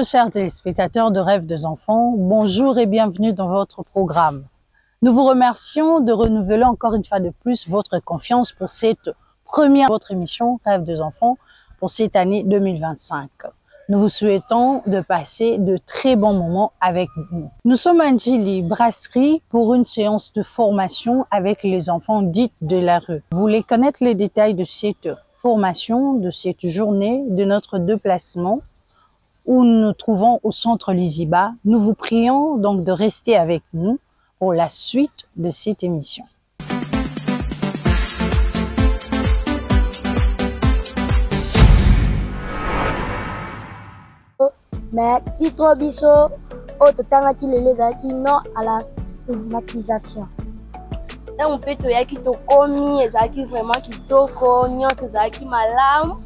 Notre chers téléspectateurs de Rêves des enfants, bonjour et bienvenue dans votre programme. Nous vous remercions de renouveler encore une fois de plus votre confiance pour cette première votre émission Rêves des enfants pour cette année 2025. Nous vous souhaitons de passer de très bons moments avec vous. Nous sommes à Njili Brasserie pour une séance de formation avec les enfants dits de la rue. Vous voulez connaître les détails de cette formation, de cette journée, de notre déplacement où nous nous trouvons au centre Liziba. Nous vous prions donc de rester avec nous pour la suite de cette émission. Mais titre biso ototangaki lelo ezalaki non à la stigmatisation. On peut te dire qu'il komi ezalaki vraiment kitoko nyonso ezalaki malamu.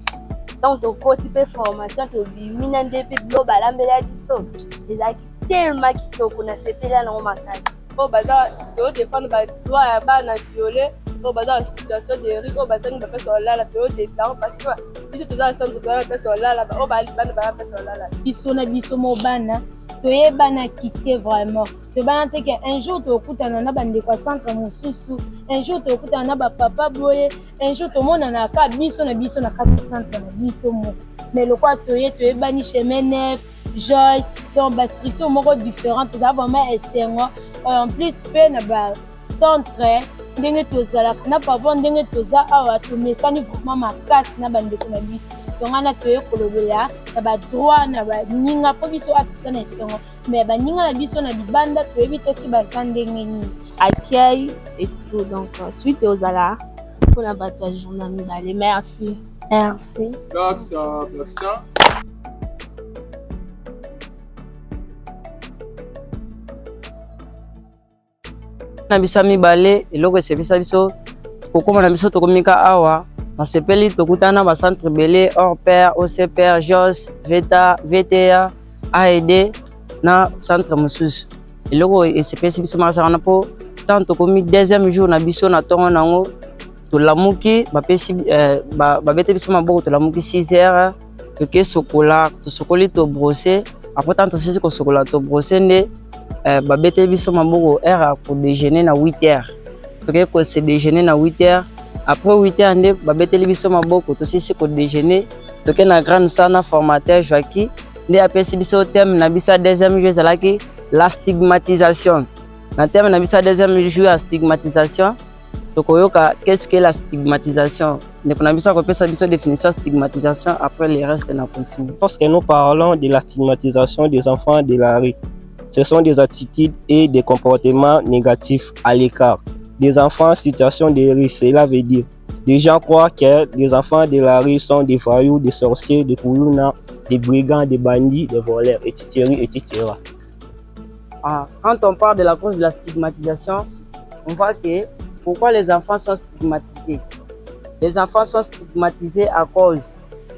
Donc to côté pe formation to bimina ndepe blo balambela biso ezalaki tellement kitoko na sepela na makasi. Oh baza to défendre ba droit ya bana violé. Oh baza en situation de rue. Oh baza ngi bapesa olala pe o détend parce que biso toza ensemble to bapesa olala oh bana bapesa olala. Biso na biso mo bana toyebana kite vraiment tobana te ke un jour tokutana na bandeko ya centre mosusu, un jour tokutana na bapapa boye, un jour tomonana ka biso na kati centre na biso moko. Mais lokwa toyebani chemin neuf Joyce donc bastructure moko différente toza vraiment esengo en plus pe na bacentre ndenge tozalaka na papa ndenge toza awa tomesani vraiment makasi na bandeko na biso tongana toye kolobela na badroit na baninga po biso atuza na esengo mais baninga na biso na libanda toyebi te si baza ndenge nini Accueil et tout donc suite aux ala pour la bateau journée mibale. Merci. Merci. Na biso mibale eloko esepesa biso kokoma na biso tokomika awa nasepeli tokutana ba centre belé hors pair OCPR JOS VETA VTA AED na centre mosusu eloko esepesi biso makasa na po tant tokomi deuxième jour na biso na tongo nango tolamuki bapesi babete biso maboko tolamuki 6h toke sokola tosokoli to brosser après tant tosisi ko sokola to brosser nde babete biso maboko heure pour déjeuner na 8h toke ko se déjeuner na 8h après 8h nde babete biso maboko tosisi ko déjeuner toke na grande sana formateur Joaki nde apesi biso thème na biso deuxième jour ezalaki la stigmatisation na thème na biso deuxième jour la stigmatisation tokoyoka qu'est-ce que la stigmatisation ndeko na biso akopesa biso définition stigmatisation après le reste na continue. Lorsque nous parlons de la stigmatisation des enfants de la rue, ce sont des attitudes et des comportements négatifs à l'écart des enfants en situation de rue. Cela veut dire des gens croient que les enfants de la rue sont des voyous, des sorciers, des koulouna, des brigands, des bandits, des voleurs, etc. etc. Quand on parle de la cause de la stigmatisation, on voit que pourquoi les enfants sont stigmatisés. Les enfants sont stigmatisés à cause,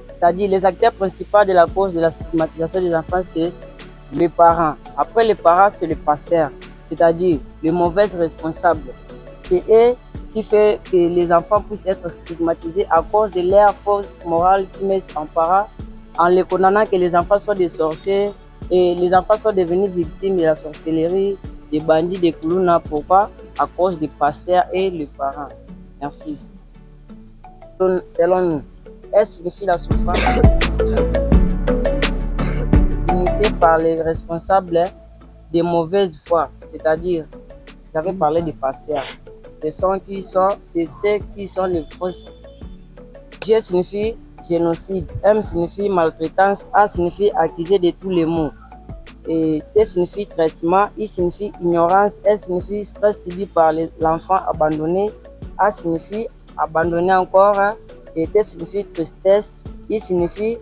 c'est-à-dire les acteurs principaux de la cause de la stigmatisation des enfants, c'est les parents. Après les parents, c'est les pasteurs, c'est-à-dire les mauvais responsables. C'est eux qui fait que les enfants puissent être stigmatisés à cause de leur force morale qui met en parents en les condamnant que les enfants sont des sorciers et les enfants sont devenus victimes de la sorcellerie, des bandits, des koulouna. Pourquoi? À cause des pasteurs et les parents. Merci. Selon nous, elle signifie la souffrance initiée par les responsables des mauvaises foi, c'est-à-dire, j'avais parlé des pasteurs. C'est ceux qui sont les fausses. G signifie génocide, M signifie maltraitance, A signifie accuser de tous les maux. Et T signifie traitement, I signifie ignorance, S signifie stress subi par l'enfant abandonné, A signifie abandonné encore, et T signifie tristesse, I signifie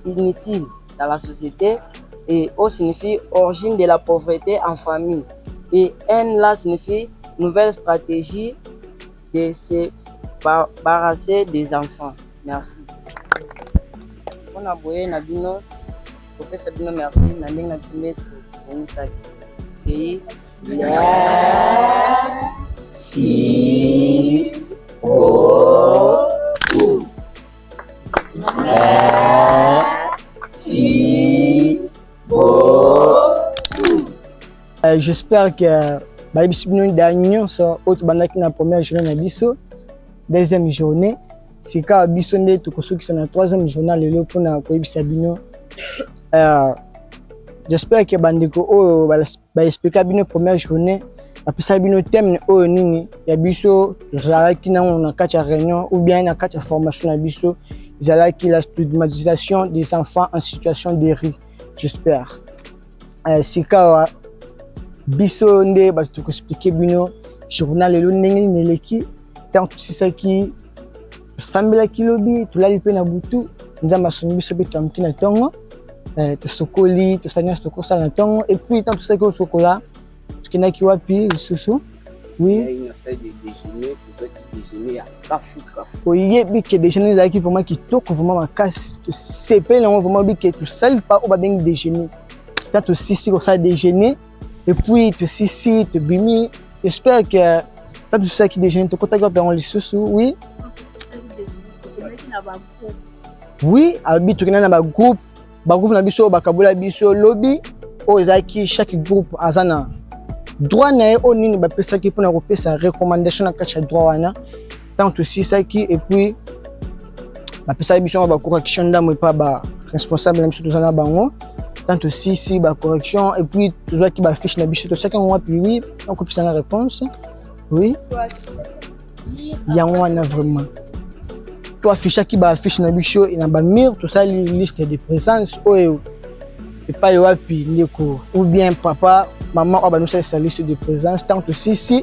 inutile dans la société, et O signifie origine de la pauvreté en famille, et N là signifie nouvelle stratégie de se barrasser des enfants. Merci. On a boyé Nabino. Professeur Bino, merci. Nanding na bisime pour pays. Merci beaucoup. Merci J'espère que Baïbisibino Dagnon sont autres bandaki na première journée na biso, deuxième journée. Si ka biso nde tokoso qui sont na troisième journée lelo pour na Baïbisibino. J'espère que bandeko o ba expliquer bino première journée. Après bino thème o nini ya biso zalaki na on kati ya réunion ou bien na kati ya formation na biso zalaki la stigmatisation des enfants en situation de rue. J'espère. Si ka biso nde ba to expliquer bino journal lelo ndenge neleki tant tout ça qui sambela kilobi tulali pe na butu nzamba soni biso pe tamki na tongo to sokoli to sanya stoko sa na tongo et puis tant tout ça que sokola kina ki wapi susu oui oye bi ke déjeuner za ki vraiment ki toko vraiment makasi to sepe na vraiment bi ke to sali pas au ba bengi déjeuner tant aussi si ko ça déjeuner et puis te sisi te bimi j'espère que tant tout ça qui déjeuner to kota ko pe susu oui oui abi to kina na ba groupe na biso bakabola biso lobby o ezaki chaque groupe azana droit na o nini ba pesa ki pour na kopesa recommandation na kacha droit wana tant aussi ça qui et puis ba pesa biso ba correction ndamo pa ba responsable na biso tozana bango tant aussi si ba correction et puis toujours qui ba fiche na biso to chacun moi puis oui on kopesa na réponse oui ya wana vraiment toi fiche qui ba fiche na biso ina ba mire tout ça liste de présence o et pas wapi ndeko ou bien papa maman on va nous faire sa liste de présence tant aussi si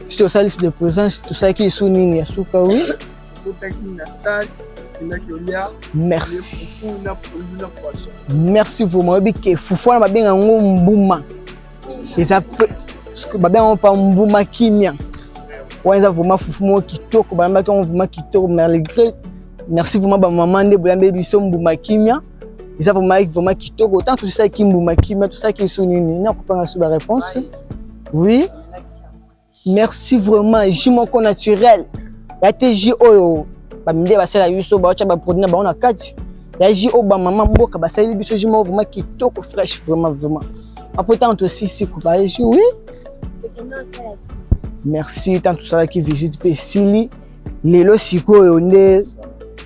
sur sa liste de présence tout ça qui est sous nini asuka oui merci merci vraiment bike fufu na babenga ngo mbuma eza parce que babenga pa mbuma kimia wanza vraiment fufu mo kitoko bamba ka vraiment kitoko malgré merci vraiment ba maman nde boyambe biso mbuma kimia ils ont vraiment kitoko autant tout ça qui mbumaki mais tout ça qui sonini na kopanga sur la réponse oui merci vraiment jimoko naturel ya TJ oyo ba minde ba sala yuso ba cha ba produit na ba on a kati ya ji o ba maman mboka ba sala biso jimo vraiment kitoko fresh vraiment après tant aussi si ko ba ji oui merci tant tout ça qui visite pe sili lelo sikoyo nde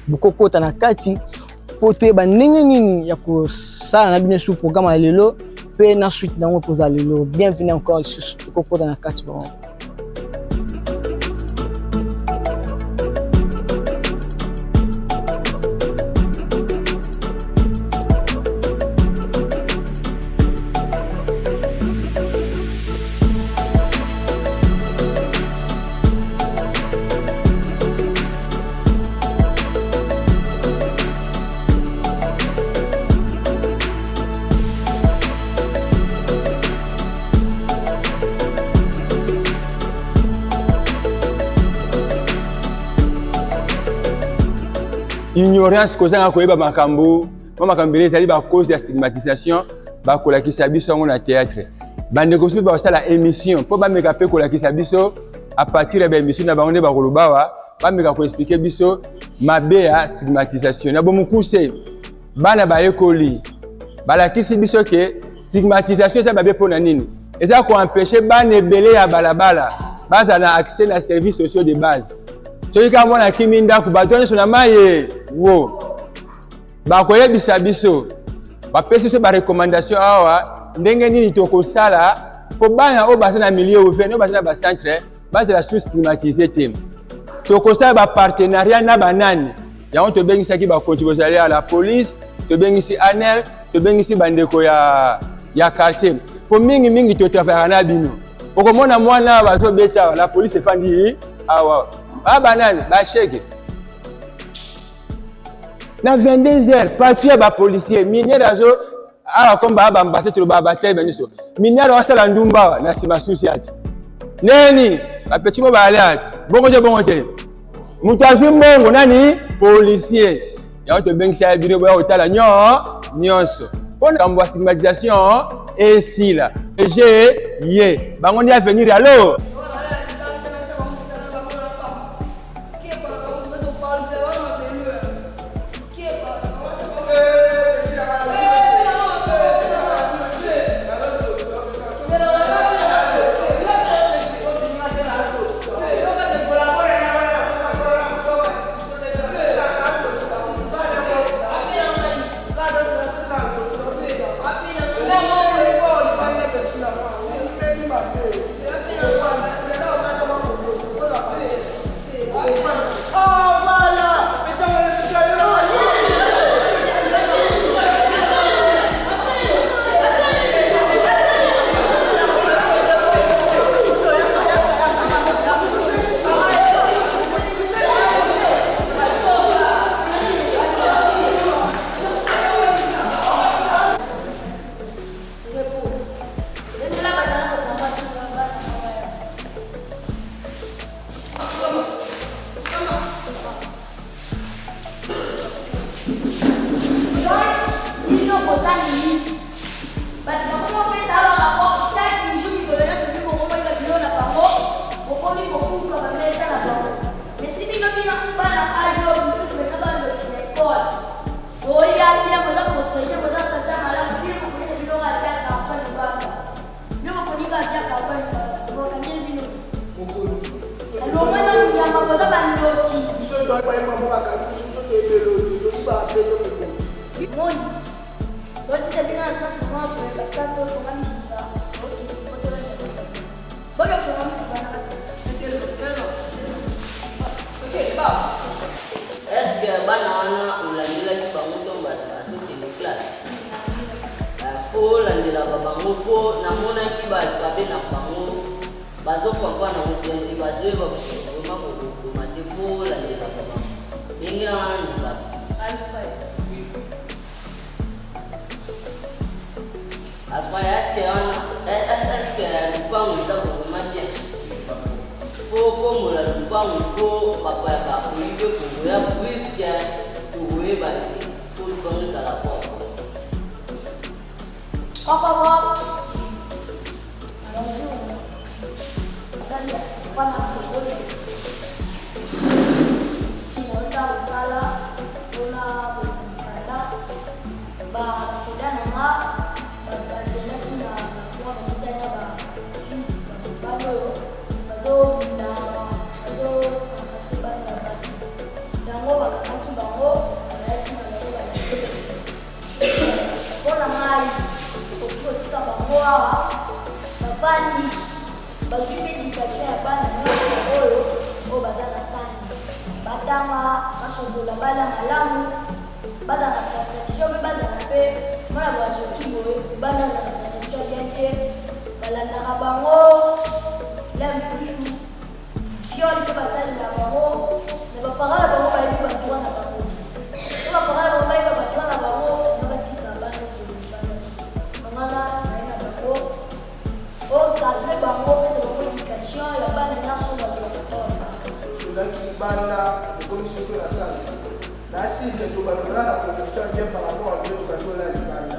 bukokota na kati pote ba ndenge nini ya ko sala na bino sur programme lelo pe na suite nango ko za lelo bienvenue encore sur kokota na kati bon ignorance kozanga koyeba makambo makambo ezali ba cause ya stigmatisation ba kolakisa biso ngo na théâtre bandeko soki ba sala émission po ba meka pe kolakisa biso à partir de émission na bango ne ba kolobawa ba meka ko expliquer biso mabe ya stigmatisation na bomukuse bana ba ekoli balakisi biso ke stigmatisation ça babe pona nini eza ko empêcher bana ebele ya balabala baza na accès na services sociaux de base soki ka mwana kiminda ku batoni sona maye wo ba koyebisa biso ba pesi biso ba recommandation awa ndenge nini tokosala po bana o basa na milieu ouvert no basa na ba centre basa la sous-stigmatisé te tokosala ba partenariat na banani yango tobengisa ki ba contribution à la police tobengisi ANEL tobengisi bandeko ya quartier po mingi to travailler na bino okomona mwana bazo beta la police efandi awa banani ba cheke na 22h papier ba policier minere azo ala komba ba ambassadeur to ba bataille baniso minere wasala ndumba na sima society neni ba petit mo ba alert bongo te mutu azimbongo nani policier ya to bengisa bino ba otala nyonso pona kambo stigmatisation et si là ye bango ni à venir alors Est-ce que bana wana ulandelaki bango ntongo batokende classe fo olandelaka bango mpo namonaki balfabe na bango bazokwakwa na mopendi bazoyeba vraimen kokokoma te fo olandelaka bango ndenge na wana libaba alfaya eske lupango eza kokoma bien fo kombola lupango mpo bapaya bakoyibe koboya briske tokoyeba te fo lupango ezala kwako bavandi bazwi mpe éducation ya bana nyonso oyo baza na sani batanga basongola bana malamu bana na protection mpe bazala mpe mwana bazoki boye bana na protection bien te balandaka bango lemfusu viole mpe basalela bango na bapara na bango bayebi badroit na bango so bapara na bango bayeba badroit na bango na batika bana bangana naye na bango okadre bango pesa bango éducation ya bana nyonso bazolakatona tozalaki libanda ekomi soso na sala nasike tobalola na protection bien par rapport a biloko tola libanda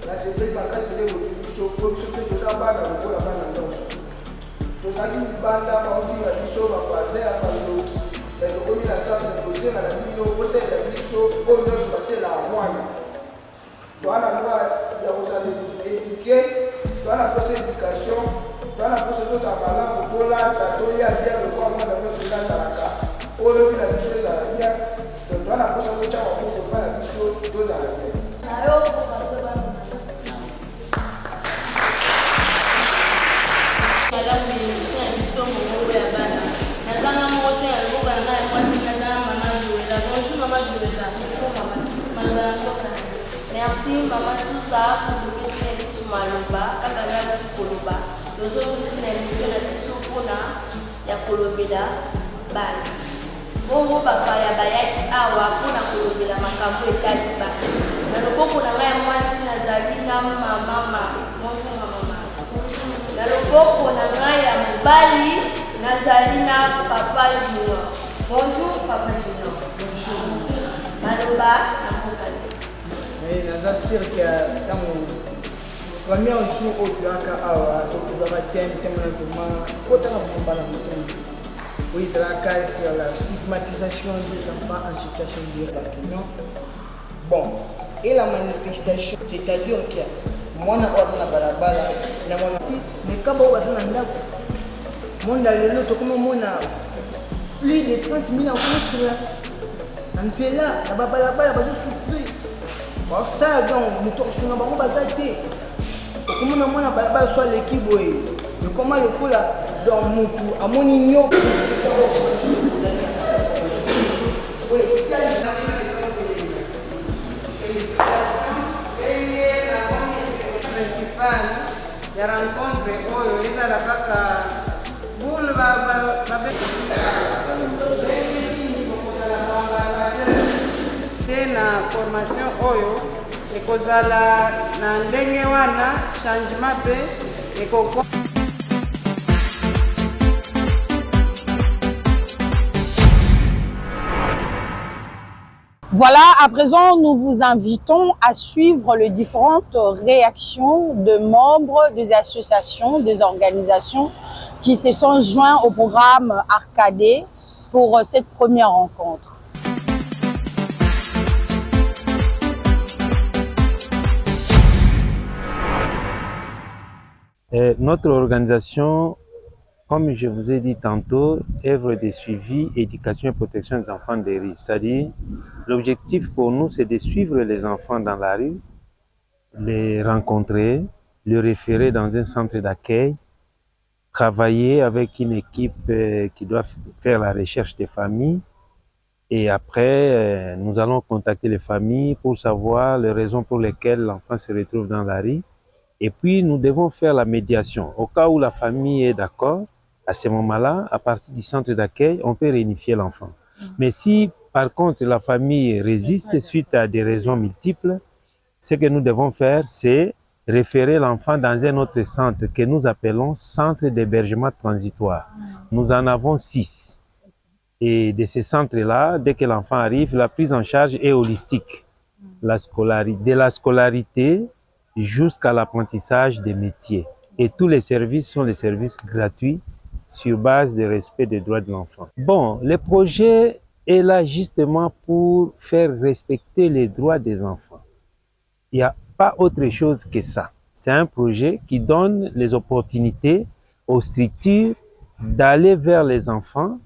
nasepeli makasi nde kozwi biso po biso mpe toza bana lokola bana nyonso tozalaki libanda baofinga biso bavoisin ya bandoki tokomi na sala kosenga na bino kosalela biso oyo nyonso basela ya mwana toana lwa ya kozala éduke toana posa éducation toana posa tozala malamu tolata tolia bien lokwa mwana nyonso ezalaka olobi na biso ezala bien toana posa totyaka moko mpa na biso tozala bien nayo okate bana madame ministre ya biso mongongo ya bana nazanga moko te ya lokoka na ngai mwasi nazanga mama joela bonjour mama joela mazala nzoka merci mama susa kobukisi na biso maloba kaka ngai basi koloba tozokisi na émission na biso mpona ya kolobela bana bongo bapaya bayaki awa mpona kolobela makambo etali bana na loboko na ngai mwasi nazali na mama na loboko na ngai ya mobali nazali na papa junior. Bonjour papa junior. Bonjour. Maloba na mokali. naza sir ke ntango premier jour oyo toyaka awa tozwaka teme na vraiment kotanga bombala motomi oyo ezalaka sur la stigmatisation des enfants en situation de non bon et la manifestation c'est-à-dire que mwana oyo aza na balabala na mwana mekaba oyo aza na ndako monda lelo tokoma mona plus de 30 000 enfants na nzela na babalabala bazosouffrir basala donc moto akosunga bango baza te okomona mwana balabala so aleki boye ekoma lokola donc motu amoni nyoko principal ya rencontre oyo ezala kaka bule te na formation oyo ekozala na ndenge wana changement mpe ekoko. Voilà, à présent, nous vous invitons à suivre les différentes réactions de membres des associations, des organisations qui se sont joints au programme Arcadé pour cette première rencontre. Notre organisation comme je vous ai dit tantôt, œuvre de suivi, éducation et protection des enfants des rues. C'est-à-dire, l'objectif pour nous, c'est de suivre les enfants dans la rue, les rencontrer, les référer dans un centre d'accueil, travailler avec une équipe qui doit faire la recherche des familles. Et après, nous allons contacter les familles pour savoir les raisons pour lesquelles l'enfant se retrouve dans la rue. Et puis, nous devons faire la médiation. Au cas où la famille est d'accord, à ce moment-là, à partir du centre d'accueil, on peut réunifier l'enfant. Mais si, par contre, la famille résiste suite à des raisons multiples, ce que nous devons faire, c'est référer l'enfant dans un autre centre que nous appelons centre d'hébergement transitoire. Nous en avons 6. Et de ces centres-là, dès que l'enfant arrive, la prise en charge est holistique. De la scolarité jusqu'à l'apprentissage des métiers. Et tous les services sont des services gratuits sur base de respect des droits de l'enfant. Bon, le projet est là justement pour faire respecter les droits des enfants. Il n'y a pas autre chose que ça. C'est un projet qui donne les opportunités aux structures d'aller vers les enfants,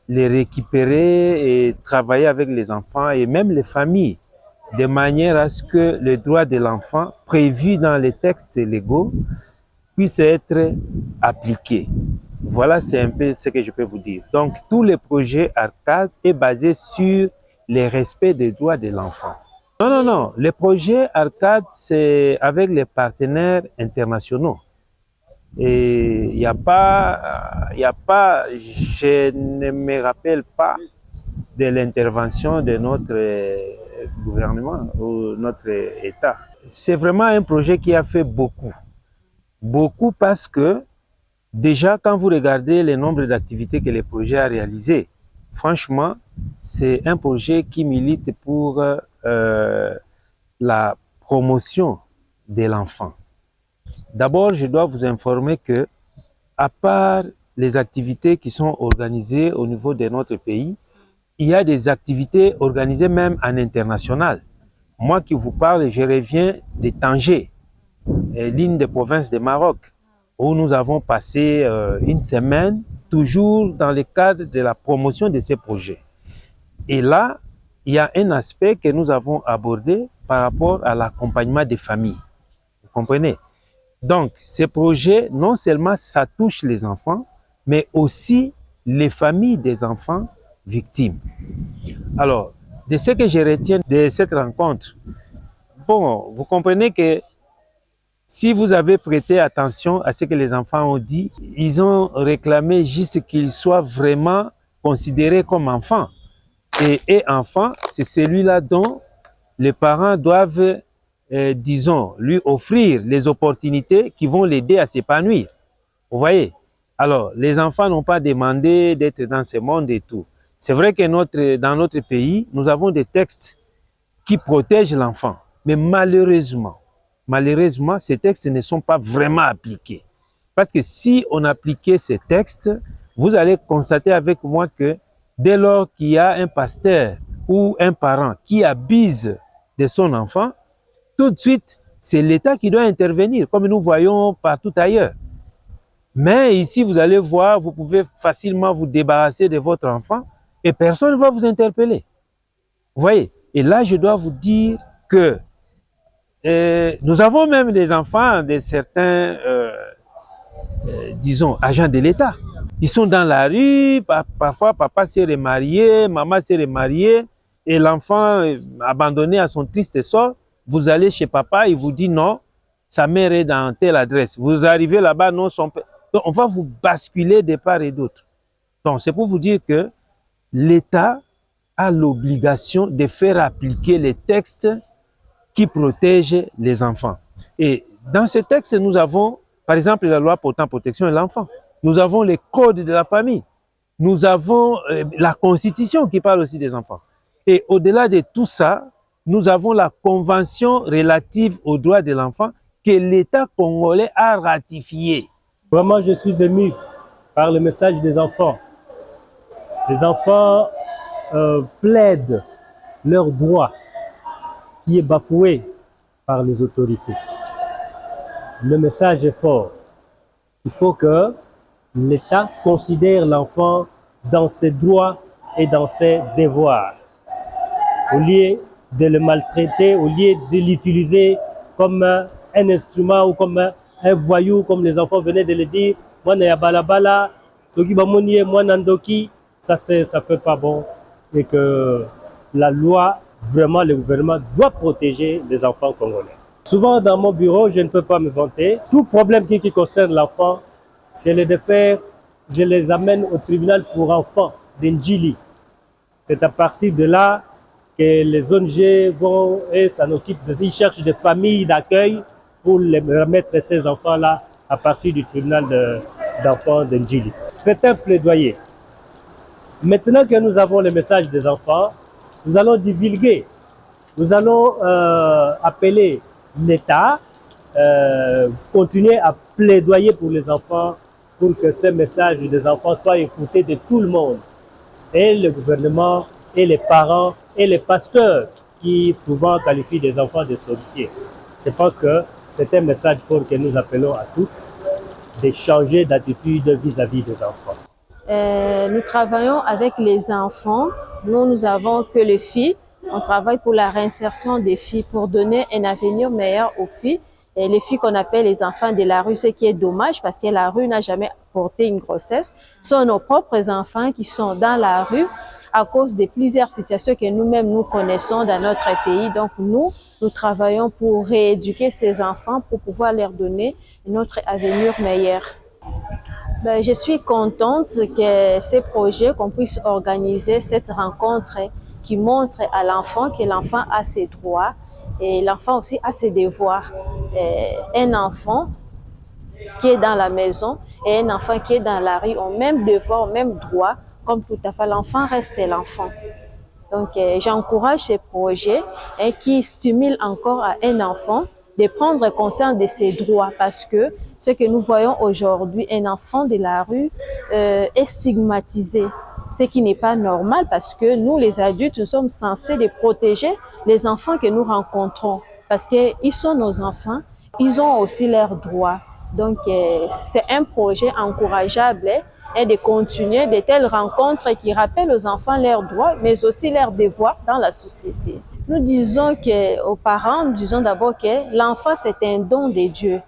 les récupérer et travailler avec les enfants et même les familles, de manière à ce que les droits de l'enfant prévus dans les textes légaux puissent être appliqués. Voilà, c'est un peu ce que je peux vous dire. Donc, tout le projet Arcade est basé sur le respect des droits de l'enfant. Non. Le projet Arcade, c'est avec les partenaires internationaux. Et il n'y a pas, je ne me rappelle pas de l'intervention de notre gouvernement ou notre État. C'est vraiment un projet qui a fait beaucoup. Beaucoup parce que déjà, quand vous regardez le nombre d'activités que le projet a réalisées, franchement, c'est un projet qui milite pour la promotion de l'enfant. D'abord, je dois vous informer que, à part les activités qui sont organisées au niveau de notre pays, il y a des activités organisées même en international. Moi qui vous parle, je reviens de Tanger, l'une des provinces du Maroc, où nous avons passé une semaine, toujours dans le cadre de la promotion de ces projets. Et là, il y a un aspect que nous avons abordé par rapport à l'accompagnement des familles. Vous comprenez? Donc, ces projets, non seulement ça touche les enfants, mais aussi les familles des enfants victimes. Alors, de ce que je retiens de cette rencontre, bon, vous comprenez que si vous avez prêté attention à ce que les enfants ont dit, ils ont réclamé juste qu'ils soient vraiment considérés comme enfants. Et enfant, c'est celui-là dont les parents doivent disons, lui offrir les opportunités qui vont l'aider à s'épanouir. Vous voyez? Alors, les enfants n'ont pas demandé d'être dans ce monde et tout. C'est vrai que dans notre pays, nous avons des textes qui protègent l'enfant. Mais malheureusement, ces textes ne sont pas vraiment appliqués. Parce que si on appliquait ces textes, vous allez constater avec moi que dès lors qu'il y a un pasteur ou un parent qui abuse de son enfant, tout de suite, c'est l'État qui doit intervenir, comme nous voyons partout ailleurs. Mais ici, vous allez voir, vous pouvez facilement vous débarrasser de votre enfant et personne ne va vous interpeller. Vous voyez? Et là, je dois vous dire que nous avons même des enfants de certains, disons, agents de l'État. Ils sont dans la rue, parfois papa s'est remarié, maman s'est remariée, et l'enfant abandonné à son triste sort. Vous allez chez papa, il vous dit non, sa mère est dans telle adresse. Vous arrivez là-bas, non, son père. Donc, on va vous basculer de part et d'autre. Donc, c'est pour vous dire que l'État a l'obligation de faire appliquer les textes qui protègent les enfants. Et dans ces textes, nous avons, par exemple, la loi portant protection de l'enfant. Nous avons les codes de la famille. Nous avons la Constitution qui parle aussi des enfants. Et au-delà de tout ça, nous avons la Convention relative aux droits de l'enfant que l'État congolais a ratifiée. Vraiment, je suis ému par le message des enfants. Les enfants plaident leurs droits qui est bafoué par les autorités. Le message est fort. Il faut que l'État considère l'enfant dans ses droits et dans ses devoirs. Au lieu de le maltraiter, au lieu de l'utiliser comme un instrument ou comme un voyou, comme les enfants venaient de le dire, moi na balabala, soki bamoni moi nandoki, ça fait pas bon, et que la loi, vraiment le gouvernement doit protéger les enfants congolais. Souvent dans mon bureau, je ne peux pas me vanter. Tout problème qui concerne l'enfant, je les amène au tribunal pour enfants d'Ndjili. C'est à partir de là que les ONG vont et s'en occupent. Ils cherchent des familles d'accueil pour les remettre ces enfants-là à partir du tribunal d'enfants d'Ndjili. C'est un plaidoyer. Maintenant que nous avons le message des enfants, nous allons divulguer. Nous allons appeler l'État, continuer à plaidoyer pour les enfants, pour que ces messages des enfants soient écoutés de tout le monde. Et le gouvernement, et les parents, et les pasteurs, qui souvent qualifient des enfants de sorciers. Je pense que c'est un message fort que nous appelons à tous, de changer d'attitude vis-à-vis des enfants. Nous travaillons avec les enfants. Nous avons que les filles. On travaille pour la réinsertion des filles, pour donner un avenir meilleur aux filles. Et les filles qu'on appelle les enfants de la rue, ce qui est dommage parce que la rue n'a jamais porté une grossesse, sont nos propres enfants qui sont dans la rue à cause de plusieurs situations que nous-mêmes nous connaissons dans notre pays. Donc nous travaillons pour rééduquer ces enfants pour pouvoir leur donner notre avenir meilleur. Je suis contente que ces projets, qu'on puisse organiser cette rencontre qui montre à l'enfant que l'enfant a ses droits et l'enfant aussi a ses devoirs. Un enfant qui est dans la maison et un enfant qui est dans la rue ont même devoirs, même droits, comme tout à fait l'enfant reste l'enfant. Donc j'encourage ces projets qui stimulent encore à un enfant de prendre conscience de ses droits parce que ce que nous voyons aujourd'hui, un enfant de la rue est stigmatisé. Ce qui n'est pas normal parce que nous, les adultes, nous sommes censés de protéger les enfants que nous rencontrons parce qu'ils sont nos enfants, ils ont aussi leurs droits. Donc, c'est un projet encourageable et de continuer de telles rencontres qui rappellent aux enfants leurs droits, mais aussi leurs devoirs dans la société. Nous disons aux parents, nous disons d'abord que l'enfant, c'est un don de Dieu.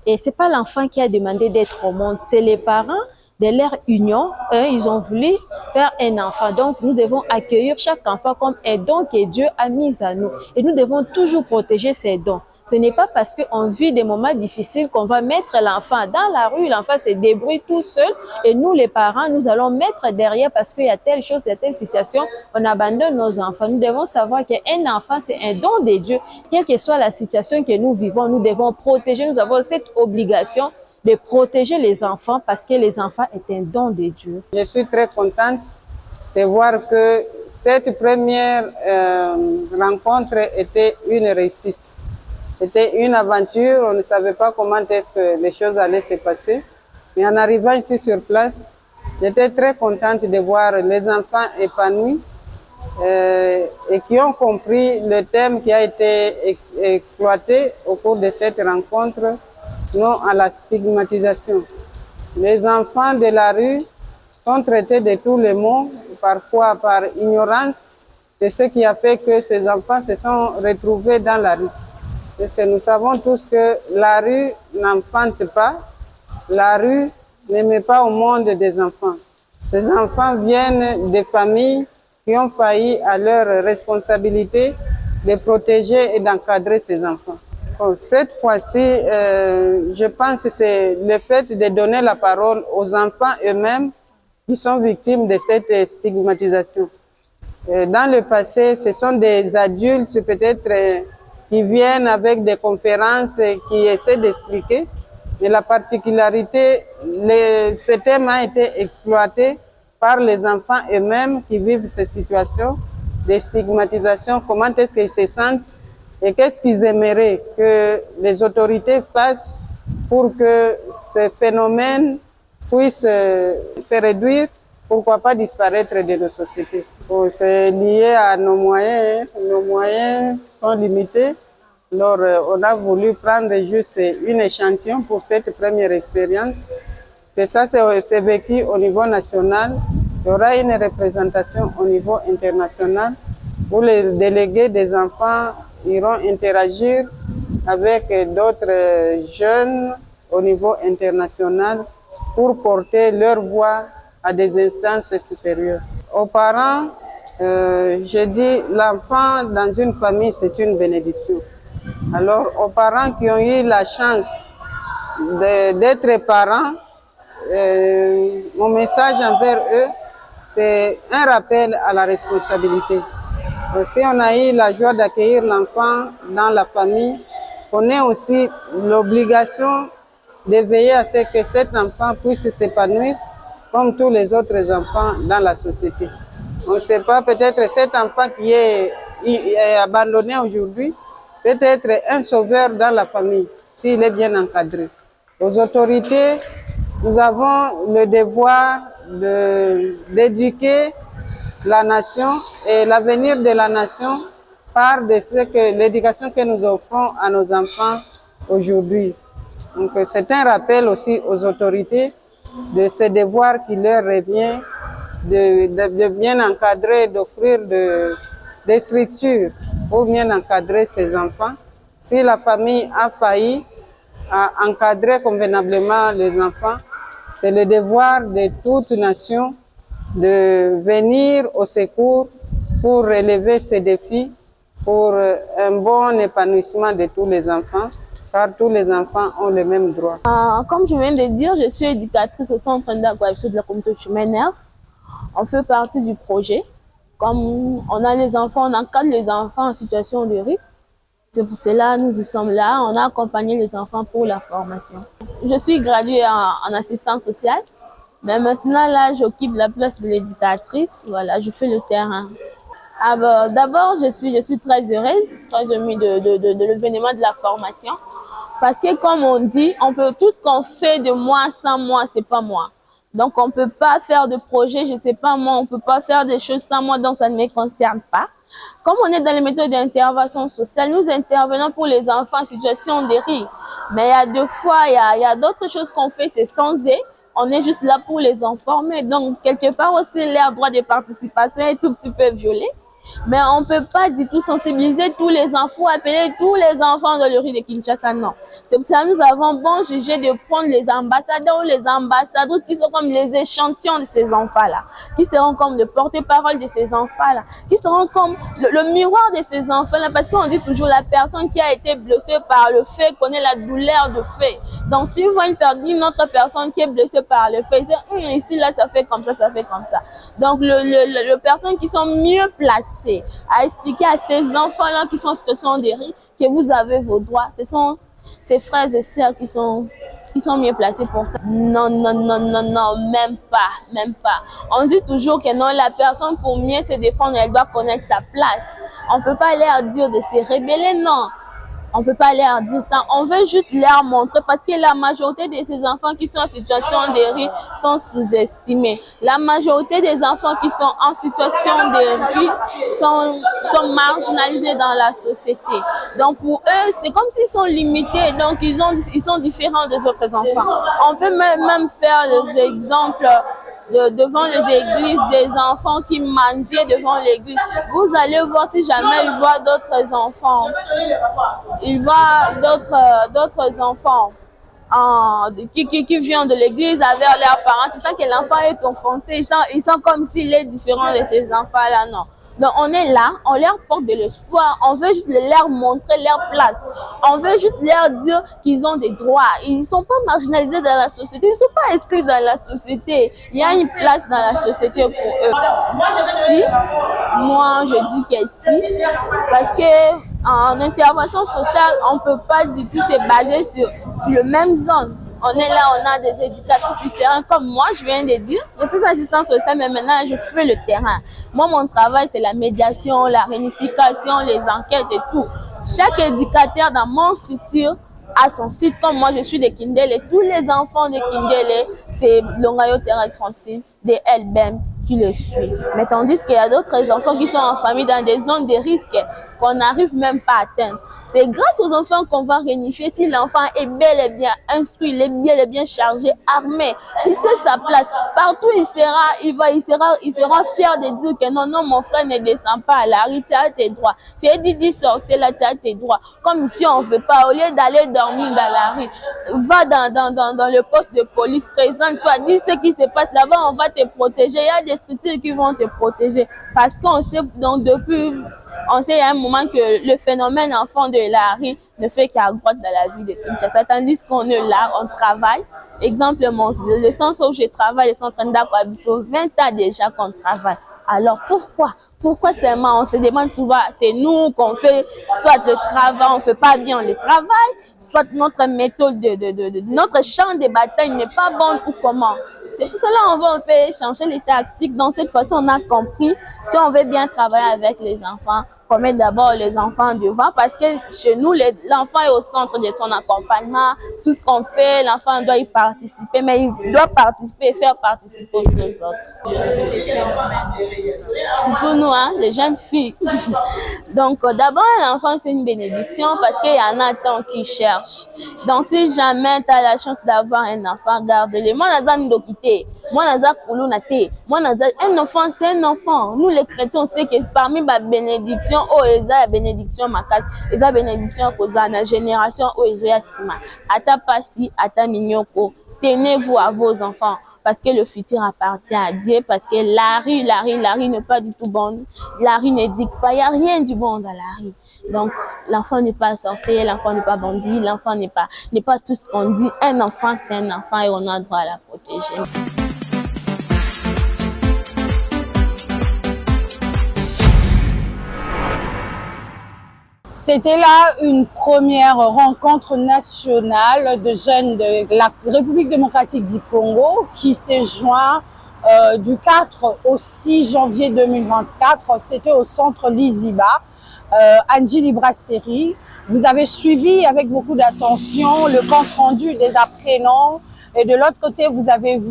Et ce n'est pas l'enfant qui a demandé d'être au monde, c'est les parents de leur union, ils ont voulu faire un enfant. Donc, nous devons accueillir chaque enfant comme un don que Dieu a mis à nous. Et nous devons toujours protéger ces dons. Ce n'est pas parce qu'on vit des moments difficiles qu'on va mettre l'enfant dans la rue, l'enfant se débrouille tout seul et nous, les parents, nous allons mettre derrière parce qu'il y a telle chose, il y a telle situation, on abandonne nos enfants. Nous devons savoir qu'un enfant, c'est un don de Dieu. Quelle que soit la situation que nous vivons, nous devons protéger, nous avons cette obligation de protéger les enfants parce que les enfants est un don de Dieu. Je suis très contente de voir que cette première rencontre était une réussite. C'était une aventure, on ne savait pas comment est-ce que les choses allaient se passer. Mais en arrivant ici sur place, j'étais très contente de voir les enfants épanouis et qui ont compris le thème qui a été exploité au cours de cette rencontre, non à la stigmatisation. Les enfants de la rue sont traités de tous les maux, parfois par ignorance, de ce qui a fait que ces enfants se sont retrouvés dans la rue. Parce que nous savons tous que la rue n'enfante pas, la rue ne met pas au monde des enfants. Ces enfants viennent des familles qui ont failli à leur responsabilité de protéger et d'encadrer ces enfants. Bon, cette fois-ci, je pense que c'est le fait de donner la parole aux enfants eux-mêmes qui sont victimes de cette stigmatisation. Dans le passé, ce sont des adultes peut-être qui viennent avec des conférences et qui essaient d'expliquer. Mais la particularité, ce thème a été exploité par les enfants eux-mêmes qui vivent ces situations de stigmatisation, comment est-ce qu'ils se sentent et qu'est-ce qu'ils aimeraient que les autorités fassent pour que ce phénomène puisse se réduire, pourquoi pas disparaître de nos sociétés. C'est lié à nos moyens. Nos moyens sont limités. Alors, on a voulu prendre juste une échantillon pour cette première expérience. que ça c'est vécu au niveau national. Il y aura une représentation au niveau international où les délégués des enfants iront interagir avec d'autres jeunes au niveau international pour porter leur voix à des instances supérieures. Aux parents, je dis l'enfant dans une famille, c'est une bénédiction. Alors, aux parents qui ont eu la chance d'être parents, mon message envers eux, c'est un rappel à la responsabilité. Si on a eu la joie d'accueillir l'enfant dans la famille, on a aussi l'obligation de veiller à ce que cet enfant puisse s'épanouir comme tous les autres enfants dans la société. On ne sait pas, peut-être cet enfant qui est abandonné aujourd'hui peut être un sauveur dans la famille s'il est bien encadré. Aux autorités, nous avons le devoir d'éduquer la nation et l'avenir de la nation part de l'éducation que nous offrons à nos enfants aujourd'hui. Donc c'est un rappel aussi aux autorités de ce devoir qui leur revient de bien encadrer, d'offrir des structures pour bien encadrer ces enfants. Si la famille a failli à encadrer convenablement les enfants, c'est le devoir de toute nation de venir au secours pour relever ces défis, pour un bon épanouissement de tous les enfants, car tous les enfants ont les mêmes droits. Comme je viens de dire, je suis éducatrice au centre d'accompagnement de la communauté humaine. On fait partie du projet. Comme on a les enfants, on encadre les enfants en situation de risque. C'est pour cela que nous y sommes là. On a accompagné les enfants pour la formation. Je suis graduée en assistance sociale. Mais maintenant, là, j'occupe la place de l'éducatrice. Voilà, je fais le terrain. D'abord, je suis très heureuse de l'événement de la formation. Parce que comme on dit, tout ce qu'on fait de moi sans moi, c'est pas moi. Donc, on ne peut pas faire de projet, je ne sais pas moi, on ne peut pas faire des choses sans moi, donc ça ne me concerne pas. Comme on est dans les méthodes d'intervention sociale, nous intervenons pour les enfants en situation de risque. Mais il y a deux fois, il y a d'autres choses qu'on fait, c'est sans eux. On est juste là pour les informer. Donc, quelque part aussi, leur droit de participation est tout petit peu violé. Mais on ne peut pas du tout sensibiliser tous les enfants, appeler tous les enfants de l'Uri de Kinshasa, non. C'est pour ça que nous avons bon jugé de prendre les ambassadeurs ou les ambassadeurs qui sont comme les échantillons de ces enfants-là, qui seront comme le porte-parole de ces enfants-là, qui seront comme le miroir de ces enfants-là, parce qu'on dit toujours la personne qui a été blessée par le fait connaît la douleur de fait. Donc, si vous voyez une autre personne qui est blessée par le fait, ici, là, ça fait comme ça, ça fait comme ça. Donc, les personnes qui sont mieux placées à expliquer à ces enfants-là qui sont en situation de risque que vous avez vos droits. Ce sont ces frères et sœurs qui sont mieux placés pour ça. Non, non, non, non, non, même pas, même pas. On dit toujours que non, la personne pour mieux se défendre, elle doit connaître sa place. On ne peut pas leur dire de se rébeller, non. On ne peut pas leur dire ça. On veut juste leur montrer parce que la majorité de ces enfants qui sont en situation de risque sont sous-estimés. La majorité des enfants qui sont en situation de risque sont marginalisés dans la société. Donc pour eux, c'est comme s'ils sont limités. Donc ils sont différents des autres enfants. On peut même faire des exemples devant les églises, des enfants qui mendient devant l'église. Vous allez voir si jamais ils voient d'autres enfants. Ils voient d'autres enfants qui viennent de l'église avec leurs parents. Tu sens que l'enfant est offensé. Ils sont comme s'il est différent de ces enfants-là, non. Donc on est là, on leur porte de l'espoir, on veut juste leur montrer leur place. On veut juste leur dire qu'ils ont des droits. Ils ne sont pas marginalisés dans la société, ils ne sont pas inscrits dans la société. Il y a une place dans la société pour eux. Si, moi je dis que si, parce que en intervention sociale, on ne peut pas du tout se baser sur le même zone. On est là, on a des éducatrices du terrain, comme moi, je viens de dire. Je suis assistante sociale, mais maintenant, je fais le terrain. Moi, mon travail, c'est la médiation, la réunification, les enquêtes et tout. Chaque éducateur dans mon structure a son site. Comme moi, je suis de Kindele. Tous les enfants de Kindele, c'est Longayo Thérèse Francine, de LBM qui le suit. Mais tandis qu'il y a d'autres enfants qui sont en famille dans des zones de risque qu'on n'arrive même pas à atteindre. C'est grâce aux enfants qu'on va réunifier si l'enfant est bel et bien instruit, il est bel et bien chargé, armé. Il sait sa place. Partout il sera fier de dire que non, mon frère ne descend pas à la rue, tu as tes droits. Si elle dit sorcier là, tu as tes droits. Comme ici on ne veut pas, au lieu d'aller dormir dans la rue, va dans le poste de police, présente-toi, dis ce qui se passe là-bas, on va te protéger. Il y a des structures qui vont te protéger. Parce qu'on sait, donc depuis, on sait à un moment que le phénomène enfant de la rue ne fait qu'accroître dans la vie de Kinshasa. Tandis qu'on est là, on travaille. Exemple, le centre où je travaille, le centre Ndakwabiso, 20 ans déjà qu'on travaille. Alors pourquoi seulement on se demande souvent, c'est nous qu'on fait soit le travail, on ne fait pas bien le travail, soit notre méthode notre champ de bataille n'est pas bon ou comment. C'est pour cela qu'on va un peu changer les tactiques. Dans cette façon, on a compris, si on veut bien travailler avec les enfants, qu'on met d'abord les enfants devant, parce que chez nous, l'enfant est au centre de son accompagnement. Tout ce qu'on fait, l'enfant doit y participer, mais il doit participer et faire participer aussi les autres. Surtout nous, hein, les jeunes filles. Donc, d'abord, l'enfant, c'est une bénédiction parce qu'il y en a tant qui cherchent. Donc, si jamais tu as la chance d'avoir un enfant, garde-le. Moi, un enfant, c'est un enfant. Nous, les chrétiens, on sait que parmi ma bénédiction, oh, eza bénédiction makas, eza bénédiction koza na génération oh ezoya sima. Ata pasi, ata minyoko. Tenez-vous à vos enfants parce que le futur appartient à Dieu, parce que la rue n'est pas du tout bonne. La rue ne dit pas, il n'y a rien du bon dans la rue. Donc, l'enfant n'est pas sorcier, l'enfant n'est pas bandit, l'enfant n'est pas tout ce qu'on dit. Un enfant, c'est un enfant et on a droit à la protéger. C'était là une première rencontre nationale de jeunes de la République démocratique du Congo qui s'est joint du 4 au 6 janvier 2024. C'était au centre Liziba, Angie Brasserie. Vous avez suivi avec beaucoup d'attention le compte rendu des apprenants. Et de l'autre côté, vous avez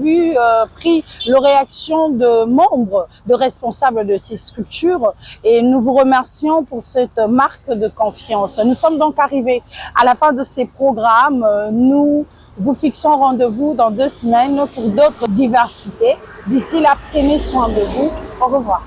pris les réactions de membres, de responsables de ces structures. Et nous vous remercions pour cette marque de confiance. Nous sommes donc arrivés à la fin de ces programmes. Nous vous fixons rendez-vous dans 2 semaines pour d'autres diversités. D'ici là, prenez soin de vous. Au revoir.